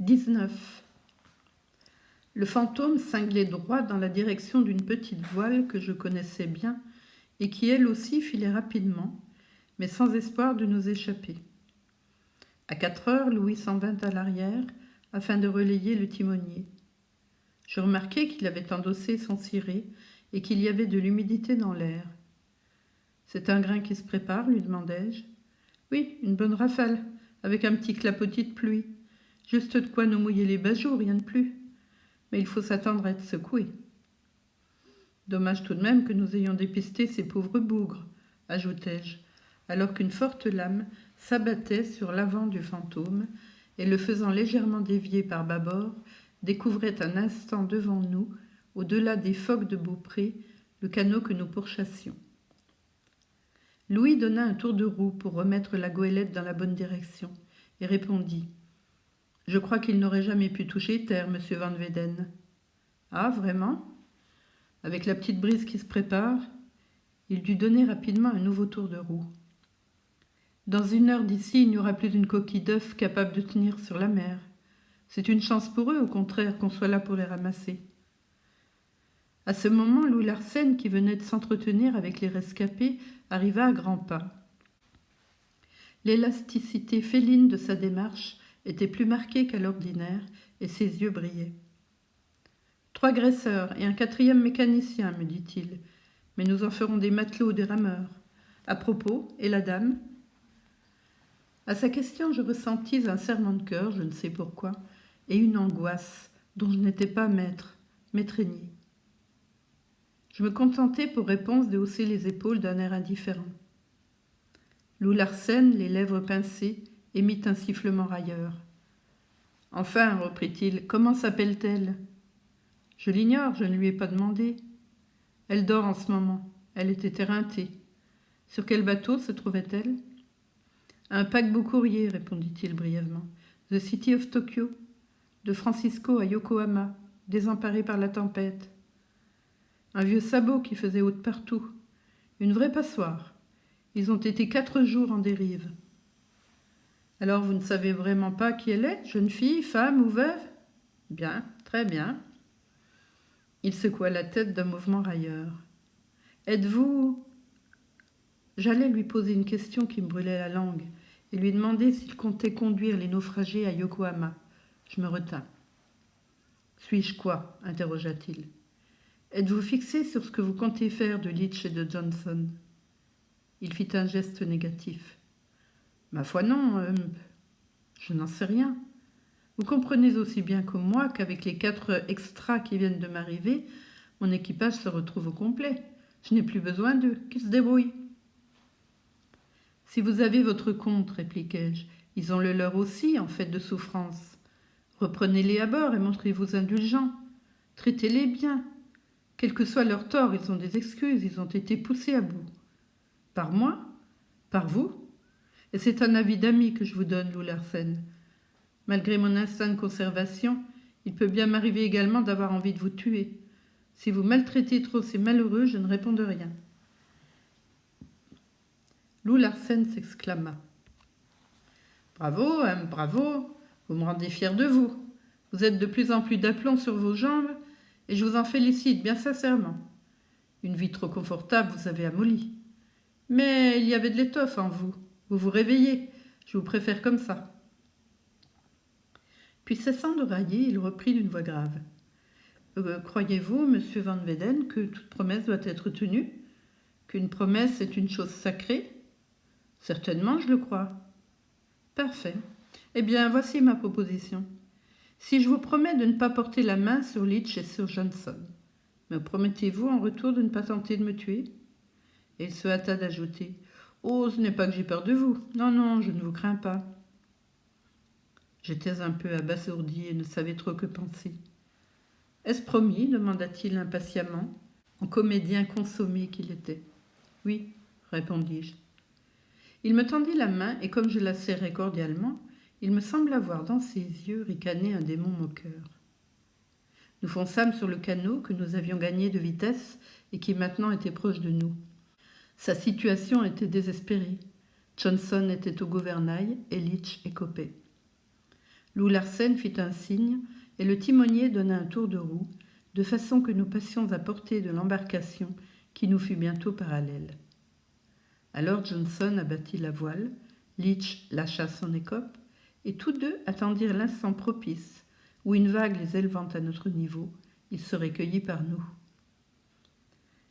19. Le fantôme cinglait droit dans la direction d'une petite voile que je connaissais bien et qui elle aussi filait rapidement, mais sans espoir de nous échapper. À 4 heures, Louis s'en vint à l'arrière afin de relayer le timonier. Je remarquai qu'il avait endossé son ciré et qu'il y avait de l'humidité dans l'air. « C'est un grain qui se prépare ?» lui demandai-je. « Oui, une bonne rafale, avec un petit clapotis de pluie. Juste de quoi nous mouiller les bajoux, rien de plus. Mais il faut s'attendre à être secoué. » « Dommage tout de même que nous ayons dépisté ces pauvres bougres, » ajoutai-je, alors qu'une forte lame s'abattait sur l'avant du fantôme et, le faisant légèrement dévier par bâbord, découvrait un instant devant nous, au-delà des phoques de Beaupré, le canot que nous pourchassions. Louis donna un tour de roue pour remettre la goélette dans la bonne direction et répondit : « Je crois qu'il n'aurait jamais pu toucher terre, monsieur Van Weyden. »« Ah, vraiment ? Avec la petite brise qui se prépare, il dut donner rapidement un nouveau tour de roue. Dans 1 heure d'ici, il n'y aura plus d'une coquille d'œuf capable de tenir sur la mer. C'est une chance pour eux, au contraire, qu'on soit là pour les ramasser. » À ce moment, Louis Larsen, qui venait de s'entretenir avec les rescapés, arriva à grands pas. L'élasticité féline de sa démarche était plus marquée qu'à l'ordinaire et ses yeux brillaient. « 3 graisseurs et un 4e mécanicien, me dit-il, mais nous en ferons des matelots ou des rameurs. À propos, et la dame ?» À sa question, je ressentis un serrement de cœur, je ne sais pourquoi, et une angoisse dont je n'étais pas maître, m'étreignit. Je me contentai pour réponse de hausser les épaules d'un air indifférent. Louis Larsen, les lèvres pincées, émit un sifflement railleur. « Enfin, reprit-il, comment s'appelle-t-elle ? » « Je l'ignore, je ne lui ai pas demandé. »« Elle dort en ce moment. Elle était éreintée. Sur quel bateau se trouvait-elle ? » ?»« Un paquebot courrier, répondit-il brièvement. The City of Tokyo, de Francisco à Yokohama, désemparé par la tempête. Un vieux sabot qui faisait haute partout. Une vraie passoire. Ils ont été 4 jours en dérive. »« Alors vous ne savez vraiment pas qui elle est, jeune fille, femme ou veuve ? » ?»« Bien, très bien. » Il secoua la tête d'un mouvement railleur. « Êtes-vous... » J'allais lui poser une question qui me brûlait la langue et lui demander s'il comptait conduire les naufragés à Yokohama. Je me retins. « Suis-je quoi ? » interrogea-t-il. « Êtes-vous fixé sur ce que vous comptez faire de Leach et de Johnson ?» Il fit un geste négatif. « Ma foi non, je n'en sais rien. Vous comprenez aussi bien que moi qu'avec les 4 extras qui viennent de m'arriver, mon équipage se retrouve au complet. Je n'ai plus besoin d'eux, qu'ils se débrouillent. » « Si vous avez votre compte, répliquai-je, ils ont le leur aussi en fait de souffrance. Reprenez-les à bord et montrez-vous indulgents. Traitez-les bien. Quel que soit leur tort, ils ont des excuses, ils ont été poussés à bout. Par moi ? Par vous ? Et c'est un avis d'ami que je vous donne, Louis Larsen. Malgré mon instinct de conservation, il peut bien m'arriver également d'avoir envie de vous tuer. Si vous maltraitez trop ces malheureux, je ne réponds de rien. » Louis Larsen s'exclama. « Bravo, bravo, vous me rendez fier de vous. Vous êtes de plus en plus d'aplomb sur vos jambes et je vous en félicite bien sincèrement. Une vie trop confortable vous avez amolli. Mais il y avait de l'étoffe en vous. Vous vous réveillez, je vous préfère comme ça. » Puis cessant de railler, il reprit d'une voix grave. « Croyez-vous, monsieur Van Weyden, que toute promesse doit être tenue ? Qu'une promesse est une chose sacrée ? » ?»« Certainement, je le crois. »« Parfait. Eh bien, voici ma proposition. Si je vous promets de ne pas porter la main sur Leach et sur Johnson, me promettez-vous en retour de ne pas tenter de me tuer ? » Et il se hâta d'ajouter : « Oh, ce n'est pas que j'ai peur de vous. Non, non, je ne vous crains pas. » J'étais un peu abasourdi et ne savais trop que penser. « Est-ce promis ? » demanda-t-il impatiemment, en comédien consommé qu'il était. « Oui, répondis-je. » Il me tendit la main et comme je la serrai cordialement, il me sembla voir dans ses yeux ricaner un démon moqueur. Nous fonçâmes sur le canot que nous avions gagné de vitesse et qui maintenant était proche de nous. Sa situation était désespérée. Johnson était au gouvernail et Leach écopait. Lou Larsen fit un signe et le timonier donna un tour de roue, de façon que nous passions à portée de l'embarcation qui nous fut bientôt parallèle. Alors Johnson abattit la voile, Leach lâcha son écope, et tous deux attendirent l'instant propice où, une vague les élevant à notre niveau, ils seraient cueillis par nous.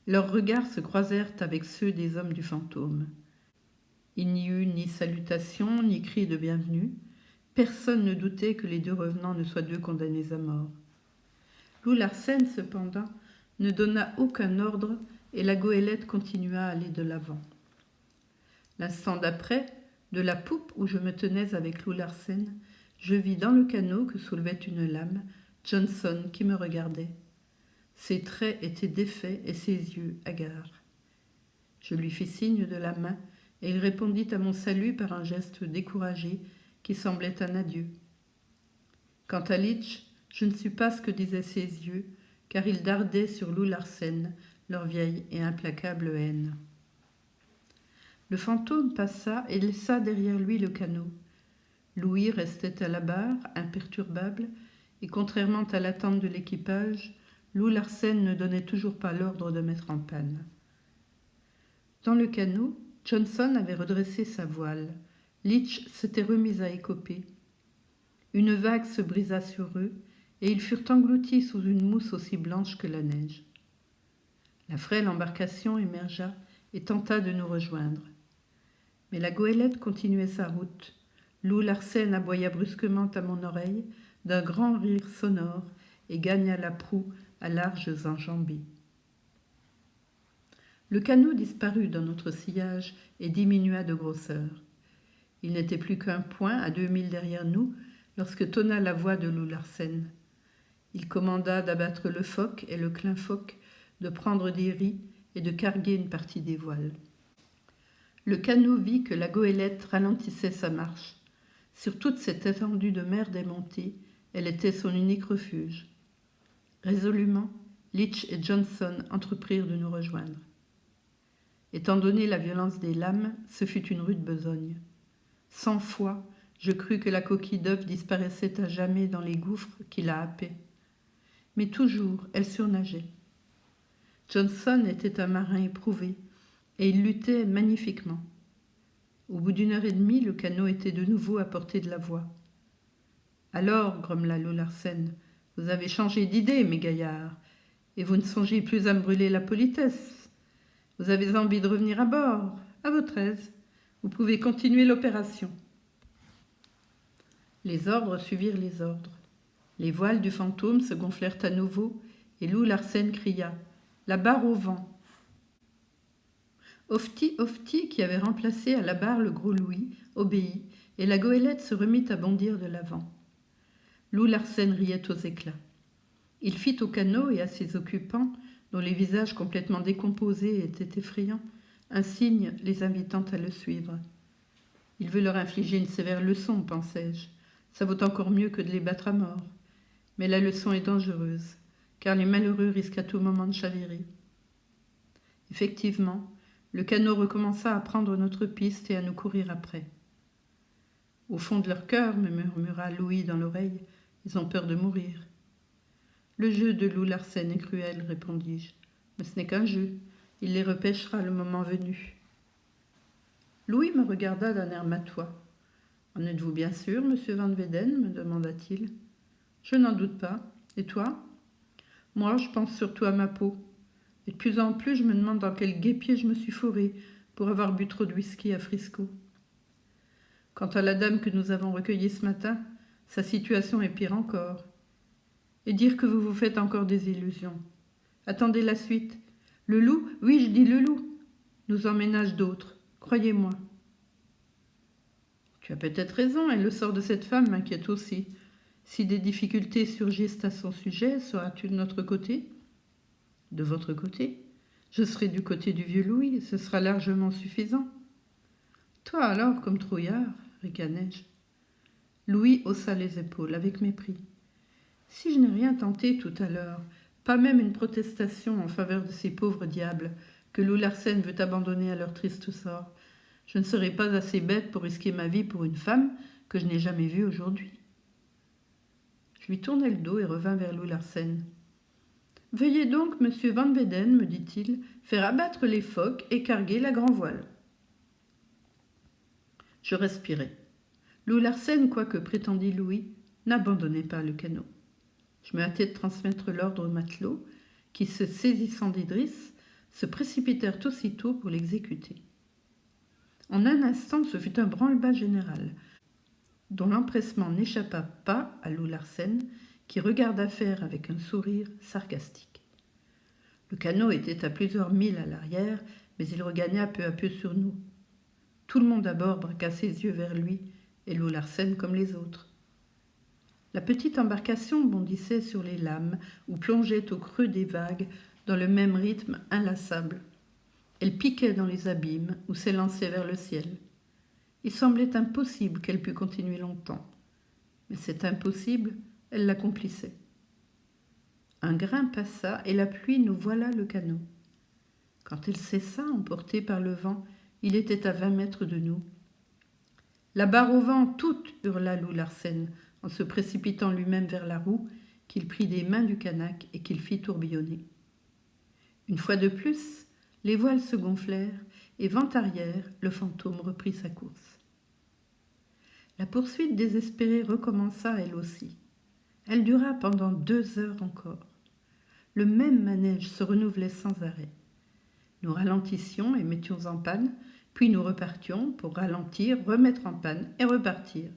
Leurs regards se croisèrent avec ceux des hommes du fantôme. Il n'y eut ni salutation, ni cri de bienvenue. Personne ne doutait que les deux revenants ne soient deux condamnés à mort. Lou Larsen, cependant, ne donna aucun ordre et la goélette continua à aller de l'avant. L'instant d'après, de la poupe où je me tenais avec Lou Larsen, je vis dans le canot que soulevait une lame Johnson qui me regardait. Ses traits étaient défaits et ses yeux hagards. Je lui fis signe de la main et il répondit à mon salut par un geste découragé qui semblait un adieu. Quant à Leach, je ne sus pas ce que disaient ses yeux, car ils dardaient sur Lou Larsen leur vieille et implacable haine. Le fantôme passa et laissa derrière lui le canot. Louis restait à la barre, imperturbable, et contrairement à l'attente de l'équipage, Lou Larsen ne donnait toujours pas l'ordre de mettre en panne. Dans le canot, Johnson avait redressé sa voile. Leach s'était remis à écoper. Une vague se brisa sur eux, et ils furent engloutis sous une mousse aussi blanche que la neige. La frêle embarcation émergea et tenta de nous rejoindre. Mais la goélette continuait sa route. Lou Larsen aboya brusquement à mon oreille d'un grand rire sonore et gagna la proue à larges enjambées. Le canot disparut dans notre sillage et diminua de grosseur. Il n'était plus qu'un point à 2 milles derrière nous lorsque tonna la voix de Lou Larsen. Il commanda d'abattre le foc et le clin-foc, de prendre des ris et de carguer une partie des voiles. Le canot vit que la goélette ralentissait sa marche. Sur toute cette étendue de mer démontée, elle était son unique refuge. Résolument, Leach et Johnson entreprirent de nous rejoindre. Étant donné la violence des lames, ce fut une rude besogne. 100 fois, je crus que la coquille d'œuf disparaissait à jamais dans les gouffres qui la happaient. Mais toujours, elle surnageait. Johnson était un marin éprouvé, et il luttait magnifiquement. Au bout d'1 heure et demie, le canot était de nouveau à portée de la voie. « Alors, grommela Lou Larsen, vous avez changé d'idée, mes gaillards, et vous ne songez plus à me brûler la politesse. Vous avez envie de revenir à bord, à votre aise. Vous pouvez continuer l'opération. » Les ordres suivirent les ordres. Les voiles du fantôme se gonflèrent à nouveau, et Lou Larsen cria « La barre au vent !» Ofti, qui avait remplacé à la barre le gros Louis, obéit, et la goélette se remit à bondir de l'avant. Lou Larsen riait aux éclats. Il fit au canot et à ses occupants, dont les visages complètement décomposés étaient effrayants, un signe les invitant à le suivre. « Il veut leur infliger une sévère leçon, pensai-je. Ça vaut encore mieux que de les battre à mort. Mais la leçon est dangereuse, car les malheureux risquent à tout moment de chavirer. » Effectivement, le canot recommença à prendre notre piste et à nous courir après. « Au fond de leur cœur, me murmura Louis dans l'oreille, ils ont peur de mourir. »« Le jeu de Lou Larsen est cruel, répondis-je, mais ce n'est qu'un jeu. Il les repêchera le moment venu. » Louis me regarda d'un air matois. « En êtes-vous bien sûr, monsieur Van Weyden ?» me demanda-t-il. « Je n'en doute pas. Et toi ?»« Moi, je pense surtout à ma peau. Et de plus en plus, je me demande dans quel guêpier je me suis fourré pour avoir bu trop de whisky à Frisco. Quant à la dame que nous avons recueillie ce matin, sa situation est pire encore. Et dire que vous vous faites encore des illusions. Attendez la suite. Le loup, oui, je dis le loup, nous en ménage d'autres, croyez-moi. » Tu as peut-être raison, et le sort de cette femme m'inquiète aussi. Si des difficultés surgissent à son sujet, seras-tu de notre côté ? De votre côté ? Je serai du côté du vieux Louis, ce sera largement suffisant. Toi alors, comme trouillard, ricanai-je. Louis haussa les épaules avec mépris. Si je n'ai rien tenté tout à l'heure, pas même une protestation en faveur de ces pauvres diables que Lou Larsen veut abandonner à leur triste sort, je ne serai pas assez bête pour risquer ma vie pour une femme que je n'ai jamais vue aujourd'hui. Je lui tournai le dos et revins vers Loup Larsen. « Veuillez donc, monsieur Van Weyden, me dit-il, faire abattre les focs et carguer la grand-voile. » Je respirai. Loup Larsen, quoi que prétendît Louis, n'abandonnait pas le canot. Je me hâtai de transmettre l'ordre aux matelots, qui, se saisissant d'Idriss, se précipitèrent aussitôt pour l'exécuter. En un instant, ce fut un branle-bas général, dont l'empressement n'échappa pas à Loup Larsen, qui regarda faire avec un sourire sarcastique. Le canot était à plusieurs milles à l'arrière, mais il regagna peu à peu sur nous. Tout le monde à bord braqua ses yeux vers lui, et Loup Larsen comme les autres. La petite embarcation bondissait sur les lames ou plongeait au creux des vagues dans le même rythme inlassable. Elle piquait dans les abîmes ou s'élançait vers le ciel. Il semblait impossible qu'elle pût continuer longtemps. Mais cet impossible, elle l'accomplissait. Un grain passa et la pluie nous voila le canot. Quand elle cessa, emportée par le vent, il était à 20 mètres de nous. « La barre au vent, toute !» hurla Loup Larsen, en se précipitant lui-même vers la roue, qu'il prit des mains du canaque et qu'il fit tourbillonner. Une fois de plus, les voiles se gonflèrent et vent arrière, le fantôme reprit sa course. La poursuite désespérée recommença elle aussi. Elle dura pendant 2 heures encore. Le même manège se renouvelait sans arrêt. Nous ralentissions et mettions en panne, puis nous repartions pour ralentir, remettre en panne et repartir.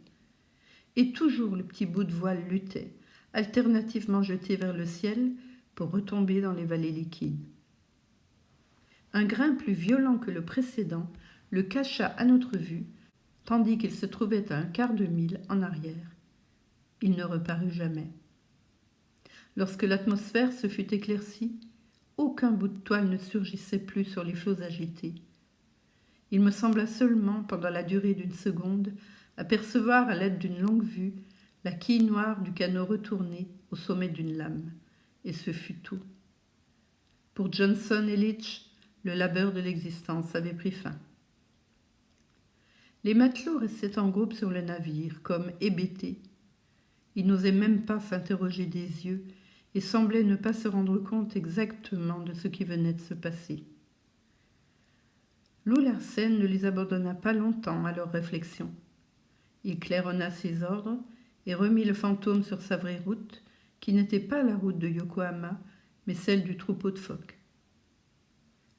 Et toujours le petit bout de voile luttait, alternativement jeté vers le ciel pour retomber dans les vallées liquides. Un grain plus violent que le précédent le cacha à notre vue, tandis qu'il se trouvait à 1/4 de mille en arrière. Il ne reparut jamais. Lorsque l'atmosphère se fut éclaircie, aucun bout de toile ne surgissait plus sur les flots agités. Il me sembla seulement, pendant la durée d'une seconde, apercevoir à l'aide d'une longue vue la quille noire du canot retourné au sommet d'une lame. Et ce fut tout. Pour Johnson et Leach, le labeur de l'existence avait pris fin. Les matelots restaient en groupe sur le navire, comme hébétés. Ils n'osaient même pas s'interroger des yeux et semblaient ne pas se rendre compte exactement de ce qui venait de se passer. Loup Larsen ne les abandonna pas longtemps à leurs réflexions. Il claironna ses ordres et remit le fantôme sur sa vraie route, qui n'était pas la route de Yokohama, mais celle du troupeau de phoques.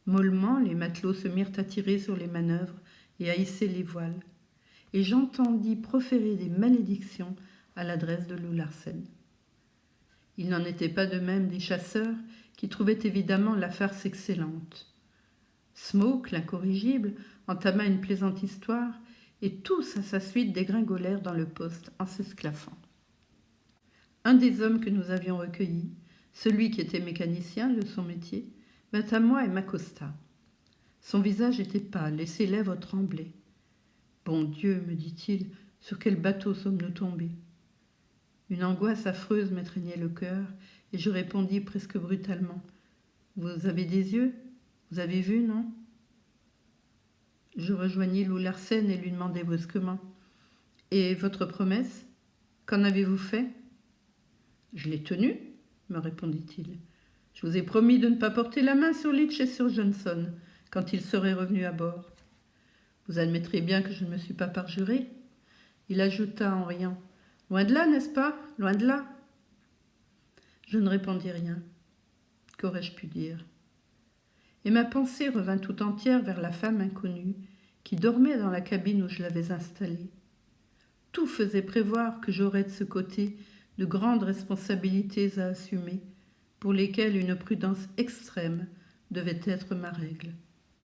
Mollement, les matelots se mirent à tirer sur les manœuvres et à hisser les voiles, et j'entendis proférer des malédictions à l'adresse de Loup Larsen. Il n'en était pas de même des chasseurs qui trouvaient évidemment la farce excellente. Smoke, l'incorrigible, entama une plaisante histoire et tous à sa suite dégringolèrent dans le poste en s'esclaffant. Un des hommes que nous avions recueillis, celui qui était mécanicien de son métier, vint à moi et m'accosta. Son visage était pâle et ses lèvres tremblaient. « Bon Dieu, me dit-il, sur quel bateau sommes-nous tombés ?» Une angoisse affreuse m'étreignait le cœur et je répondis presque brutalement. « Vous avez des yeux ? Vous avez vu, non ?» Je rejoignis Loup Larsen et lui demandai brusquement. « Et votre promesse ? Qu'en avez-vous fait ?»« Je l'ai tenue, me répondit-il. « Je vous ai promis de ne pas porter la main sur Leach et sur Johnson quand ils seraient revenus à bord. Vous admettrez bien que je ne me suis pas parjuré. » Il ajouta en riant. « Loin de là, n'est-ce pas ? Loin de là ?» Je ne répondis rien. Qu'aurais-je pu dire ? Et ma pensée revint tout entière vers la femme inconnue qui dormait dans la cabine où je l'avais installée. Tout faisait prévoir que j'aurais de ce côté de grandes responsabilités à assumer, pour lesquelles une prudence extrême devait être ma règle.